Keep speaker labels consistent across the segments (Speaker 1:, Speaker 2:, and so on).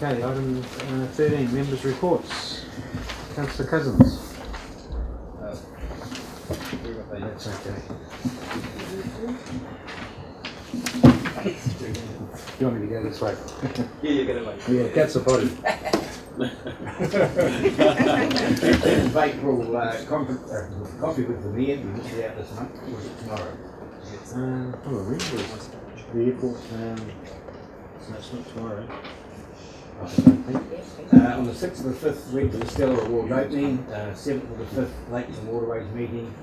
Speaker 1: Okay, item 13, members' reports. Councillor Cousins. That's okay. You want me to go this way?
Speaker 2: Yeah, you're going to make
Speaker 1: Yeah, Councillor Body. April coffee with the mayor. We missed it out this month. Or was it tomorrow? Probably. The airport. So it's not tomorrow. I don't think. On the 6th of the 5th, went to the Stellar Award opening. 7th of the 5th, Lakes and Waterways meeting.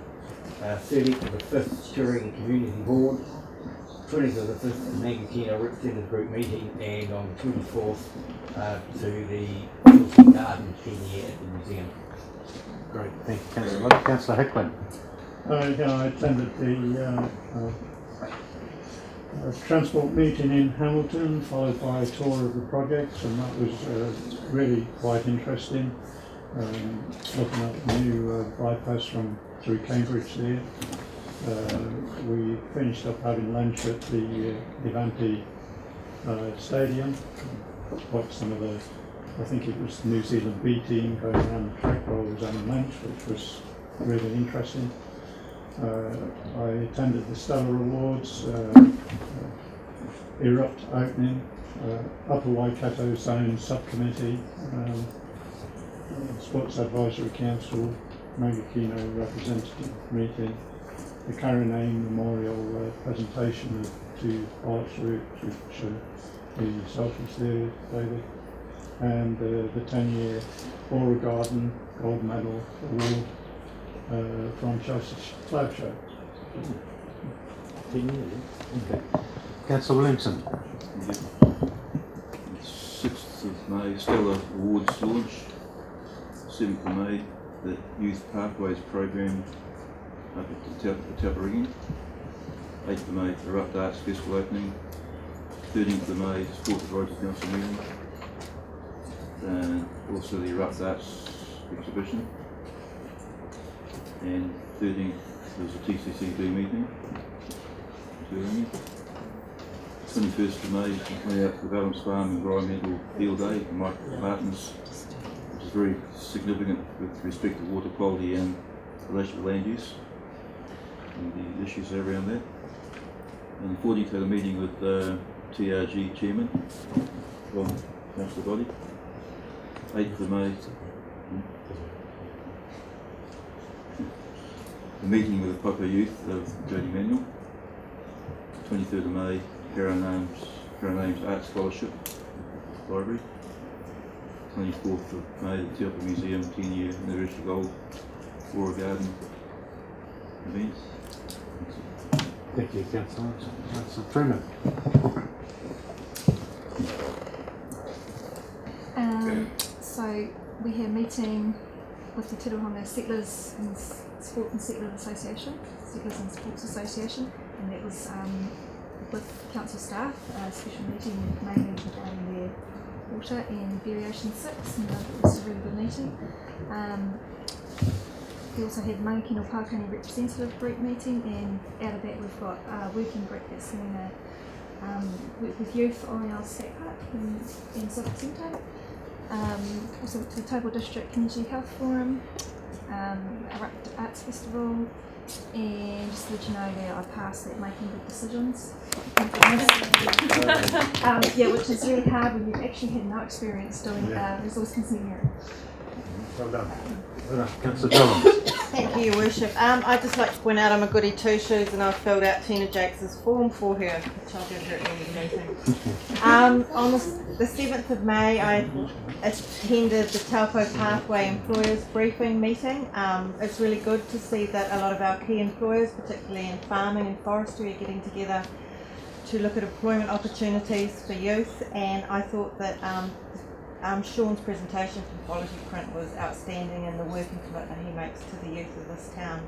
Speaker 1: 30th of the 5th, Turangi Community Board. 20th of the 5th, Mangakino Representative Group meeting, and on the 24th to the Garden 10 year at the museum. Great, thank you, Councillor. Councillor Hickman.
Speaker 3: I attended the transport meeting in Hamilton, followed by a tour of the projects, and that was really quite interesting. Looking at the new bypass through Cambridge there. We finished up having lunch at the Avanti stadium. Watched some of the, I think it was the New Zealand B team going around the track while I was having lunch, which was really interesting. I attended the Stellar Awards, Erupt opening, Upper Waikato Zone Subcommittee, Sports Advisory Council, Mangakino Representative meeting, the Karanane Memorial presentation of 2 arts routes, which the yourself was there, David, and the 10-year Aura Garden Gold Medal Award from Joseph Cloud Show.
Speaker 1: 10 years. Okay. Councillor Williamson.
Speaker 4: 6th of May, Stellar Awards launch. 7th of May, the Youth Pathways program up at the Taupo. 8th of May, Erupt Arts Festival opening. 13th of May, Sport Advisory Council meeting. And also the Erupt Arts exhibition. And 13th was a TCCB meeting. 21st of May, went out to the Valence Farm Environmental Field Day for Mike Martins, which is very significant with respect to water quality and relation to land use and the issues around that. And the 14th had a meeting with TRG Chairman from Councillor Body. 8th of May, a meeting with the Papa Youth of Jody Manuel. 23rd of May, Karangane's Art Scholarship Library. 24th of May, the Taupo Museum 10-year anniversary gold Aura Garden events.
Speaker 1: Thank you, Councillor. Councillor Truman.
Speaker 5: So we had a meeting with the Tirohanga Settlers and Sport and Settlers Association, Settlers and Sports Association, and that was with council staff, a special meeting mainly regarding their water and Variation 6, and it was a really good meeting. We also had Mangakino-Pouakani Representative Group meeting, and out of that we've got a working group that's going to work with youth on our state park in Civic Centre. Also to the Taupo District Community Health Forum, Arts Festival, and just to let you know that I passed at making good decisions. Yeah, which is really hard when you've actually had no experience doing resource consenting.
Speaker 1: Well done. Well done. Councillor Collins.
Speaker 6: Thank you, Your Worship. I'd just like to point out I'm a goody two-shoes and I've filled out Tina Jakes' form for her, which I'll give her at the end of the meeting. On the 7th of May, I attended the Taupo Pathway Employers Briefing meeting. It's really good to see that a lot of our key employers, particularly in farming and forestry, are getting together to look at employment opportunities for youth, and I thought that Sean's presentation from Quality Print was outstanding in the work and commitment he makes to the youth of this town.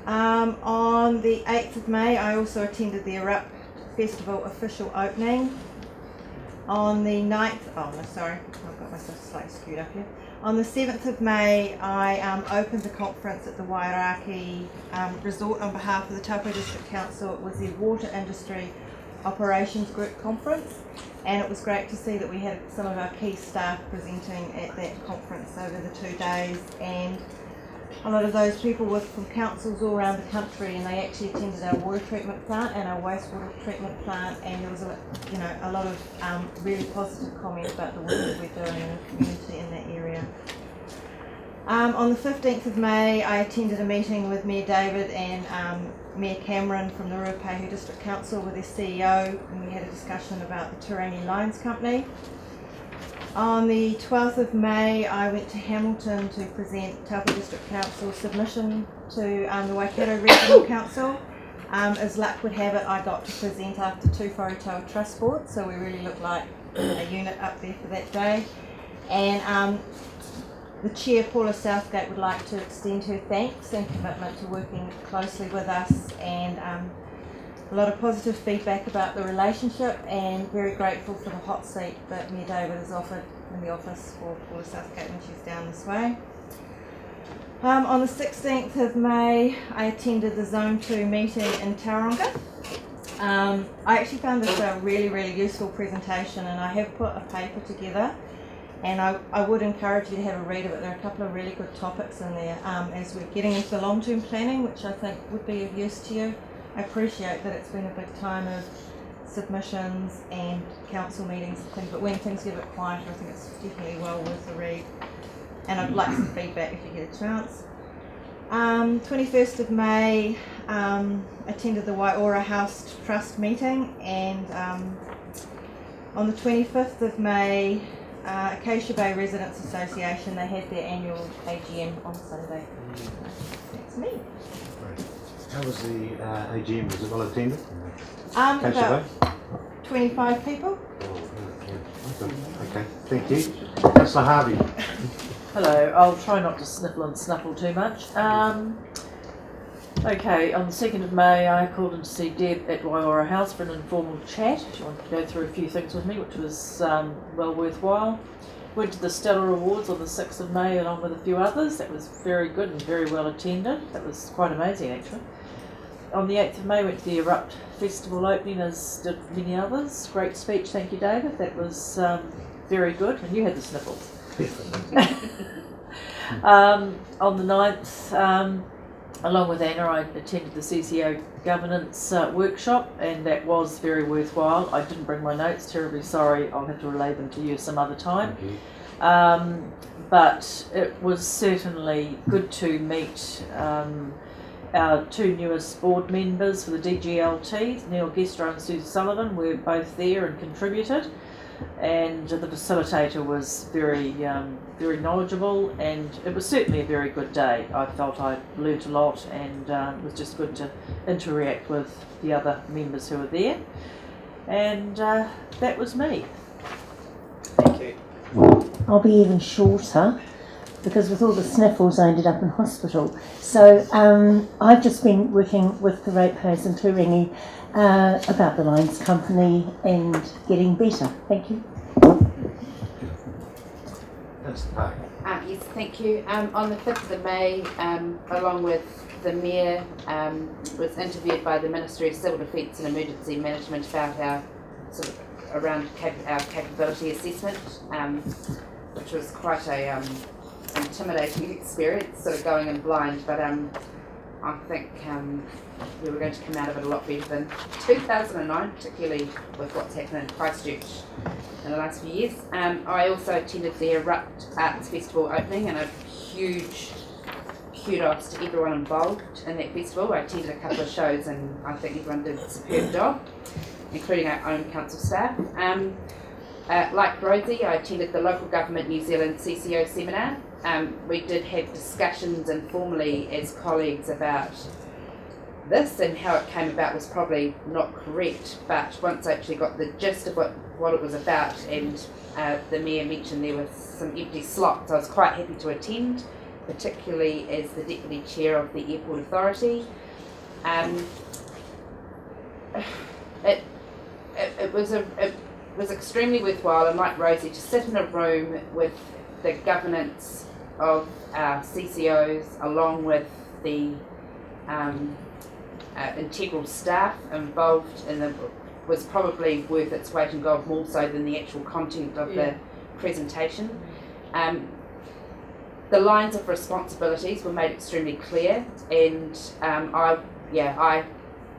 Speaker 6: On the 8th of May, I also attended the Erupt Festival official opening. On the 9th, I've got myself slightly skewed up here. On the 7th of May, I opened a conference at the Waiaraki Resort on behalf of the Taupo District Council. It was the Water Industry Operations Group Conference, and it was great to see that we had some of our key staff presenting at that conference over the 2 days, and a lot of those people were from councils all around the country, and they actually attended our water treatment plant and our wastewater treatment plant, and there was a lot of really positive comments about the work that we're doing in the community in that area. On the 15th of May, I attended a meeting with Mayor David and Mayor Cameron from the Taupo District Council with their CEO, and we had a discussion about the Turangi Lines Company. On the 12th of May, I went to Hamilton to present Taupo District Council's submission to the Waikato Regional Council. As luck would have it, I got to present after 2 Whārotoa Trust Boards, so we really looked like a unit up there for that day. And the Chair, Paula Southgate, would like to extend her thanks and commitment to working closely with us, and a lot of positive feedback about the relationship, and very grateful for the hot seat that Mayor David has offered in the office for Paula Southgate when she's down this way. On the 16th of May, I attended the Zone 2 meeting in Tauranga. I actually found this a really, really useful presentation, and I have put a paper together, and I would encourage you to have a read of it. There are a couple of really good topics in there as we're getting into the long-term planning, which I think would be of use to you. I appreciate that it's been a big time of submissions and council meetings and things, but when things get a bit quieter, I think it's definitely well worth a read. And I'd like some feedback if you get a chance. 21st of May, attended the Waiora House Trust meeting, and on the 25th of May, Acacia Bay Residents Association, they had their annual AGM on Sunday. That's me.
Speaker 1: How was the AGM? Was it well attended?
Speaker 6: About 25 people.
Speaker 1: Okay, thank you. Councillor Harvey.
Speaker 2: Hello, I'll try not to sniffle and snuffle too much. Okay, on the 2nd of May, I called in to see Deb at Waiora House for an informal chat. She wanted to go through a few things with me, which was well worthwhile. Went to the Stellar Awards on the 6th of May along with a few others. That was very good and very well attended. That was quite amazing, actually. On the 8th of May, went to the Erupt Festival opening, as did many others. Great speech, thank you, David. That was very good, and you had the sniffles. On the 9th, along with Anna, I attended the CCO governance workshop, and that was very worthwhile. I didn't bring my notes, terribly sorry. I'll have to relay them to you some other time. But it was certainly good to meet our 2 newest board members for the DGLT, Neil Gestro and Susie Sullivan, were both there and contributed. And the facilitator was very knowledgeable, and it was certainly a very good day. I felt I learnt a lot, and it was just good to interact with the other members who were there. And that was me. Thank you.
Speaker 7: I'll be even shorter, because with all the sniffles I ended up in hospital. So I've just been working with the ratepayers in Turangi about the Lines Company and getting better. Thank you.
Speaker 1: That's the park.
Speaker 8: Yes, thank you. On the 5th of May, along with the Mayor, was interviewed by the Ministry of Civil Defence and Emergency Management about our around our capability assessment, which was quite a intimidating experience, sort of going in blind, but I think we were going to come out of it a lot better than 2009, particularly with what's happened in Christchurch in the last few years. I also attended the Erupt Arts Festival opening, and a huge kudos to everyone involved in that festival. I attended a couple of shows, and I think everyone did a superb job, including our own council staff. Like Rosie, I attended the Local Government New Zealand CCO seminar. We did have discussions informally as colleagues about this, and how it came about was probably not correct, but once I actually got the gist of what it was about, and the Mayor mentioned there was some empty slots, I was quite happy to attend, particularly as the Deputy Chair of the Airport Authority. It was extremely worthwhile, and like Rosie, to sit in a room with the governance of our CCOs, along with the integral staff involved in the was probably worth its weight in gold more so than the actual content of the presentation. The lines of responsibilities were made extremely clear, and I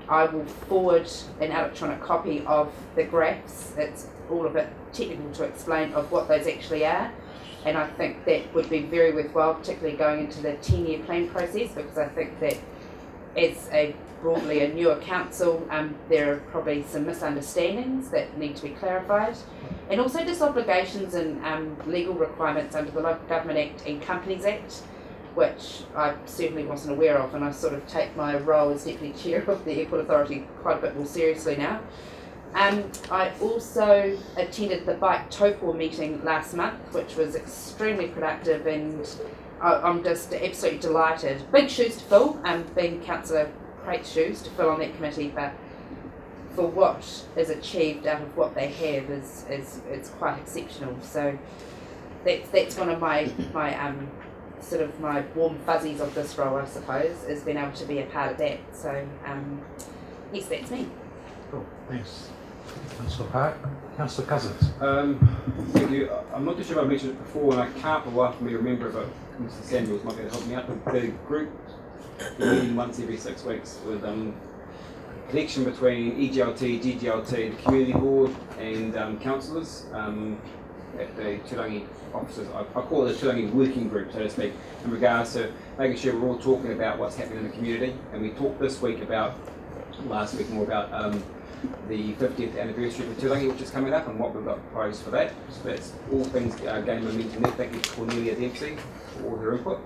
Speaker 8: will forward an electronic copy of the graphs. It's all a bit technical to explain of what those actually are, and I think that would be very worthwhile, particularly going into the 10-year plan process, because I think that as broadly a newer council, there are probably some misunderstandings that need to be clarified, and also just obligations and legal requirements under the Local Government Act and Companies Act, which I certainly wasn't aware of, and I sort of take my role as Deputy Chair of the Airport Authority quite a bit more seriously now. I also attended the Bike Taupo meeting last month, which was extremely productive, and I'm just absolutely delighted. Big shoes to fill, being Councillor Crate's shoes to fill on that committee, but for what is achieved out of what they have is quite exceptional. So that's one of my sort of my warm fuzzies of this role, I suppose, is being able to be a part of that. So yes, that's me.
Speaker 1: Cool, thanks. Councillor Park. Councillor Cousins.
Speaker 9: Thank you. I'm not too sure if I mentioned it before, and I can't for the life of me remember, but Mr. Samuels might be able to help me out. The group is meeting once every 6 weeks with connection between EGLT, GGLT, the community board, and councillors at the Turangi offices. I call it a Turangi working group, so to speak, in regards to making sure we're all talking about what's happening in the community. And we talked this week last week more about the 50th anniversary of the Turangi, which is coming up, and what we've got proposed for that. So that's all things gaining momentum there. Thank you to Cornelia Dempsey for all her input.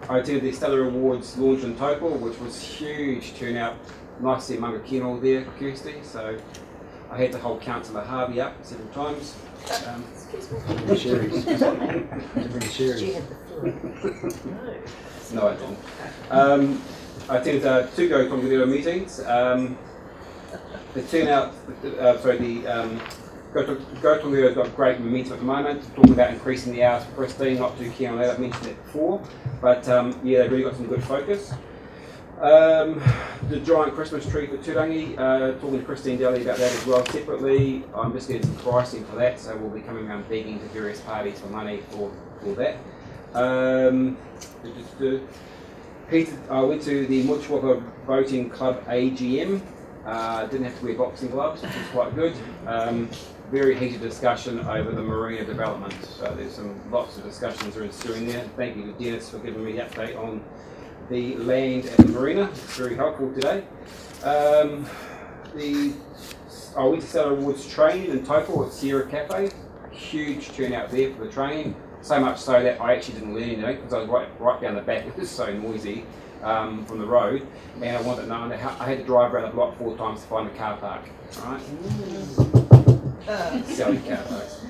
Speaker 9: I attended the Stellar Awards launch in Taupo, which was huge turnout. Nice to see Mangakino there, Kirsty. So I had to hold Councillor Harvey up several times.
Speaker 1: Sherry's. Sherry's.
Speaker 9: No, I didn't. I attended 2 Go-Tongariro meetings. The turnout, Go-Tongariro's got great momentum at the moment, talking about increasing the hours for Christine, not too keen on that, I've mentioned it before, but yeah, they've really got some good focus. The giant Christmas tree for Turangi, talking to Christine Daly about that as well separately. I'm just getting some pricing for that, so we'll be coming around begging to various parties for money for that. I went to the Muchwaka Voting Club AGM. Didn't have to wear boxing gloves, which was quite good. Very heated discussion over the marina development. So there's lots of discussions are ensuing there. Thank you to Dennis for giving me the update on the land at the marina. It's very helpful today. I went to Stellar Awards training in Taupo at Sierra Cafe. Huge turnout there for the training. So much so that I actually didn't learn anything because I was right down the back. It was so noisy from the road, and I wanted to know. I had to drive around the block 4 times to find a car park. Right? Silly car parks.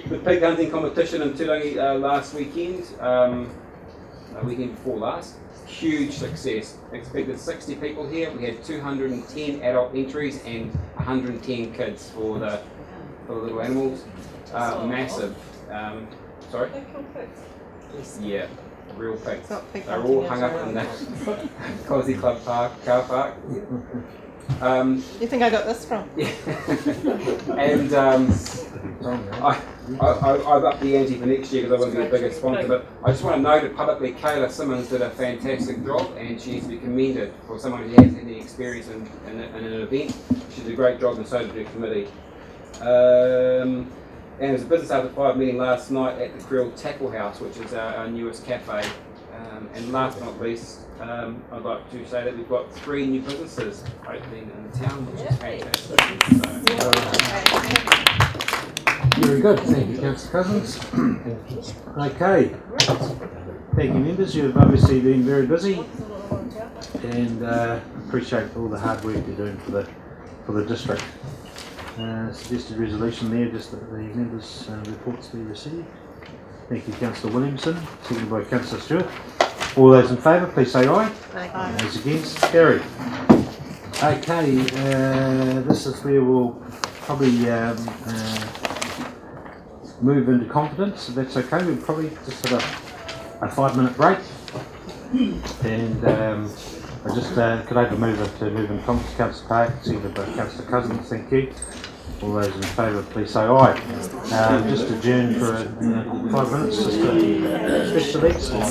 Speaker 9: The pig hunting competition in Turangi last weekend, weekend before last, huge success. Expected 60 people here. We had 210 adult entries and 110 kids for the little animals. Massive. Sorry? Yeah, real pigs. They're all hung up in the Cozy Club car park.
Speaker 6: You think I got this from?
Speaker 9: Yeah. And I've upped the ante for next year because I want to be a bigger sponsor. But I just want to note it publicly, Kayla Simmons did a fantastic job, and she needs to be commended for someone who has any experience in an event. She did a great job, and so did her committee. And there was a business after 5 meeting last night at the Creel Tackle House, which is our newest cafe. And last but not least, I'd like to say that we've got 3 new businesses opening in the town, which is fantastic.
Speaker 1: Very good, thank you, Councillor Cousins. Okay, thank you, members. You've obviously been very busy, and appreciate all the hard work you're doing for the district. Suggested resolution there, just that the members' reports be received. Thank you, Councillor Williamson, seconded by Councillor Stewart. All those in favour, please say aye. Aye. Those against, carried. Okay, this is where we'll probably move into confidence, if that's okay. We'll probably just have a 5-minute break, and I just could I have a mover to move in comments to Councillor Park, seconded by Councillor Cousins, thank you. All those in favour, please say aye. Just adjourn for 5 minutes, just a special election.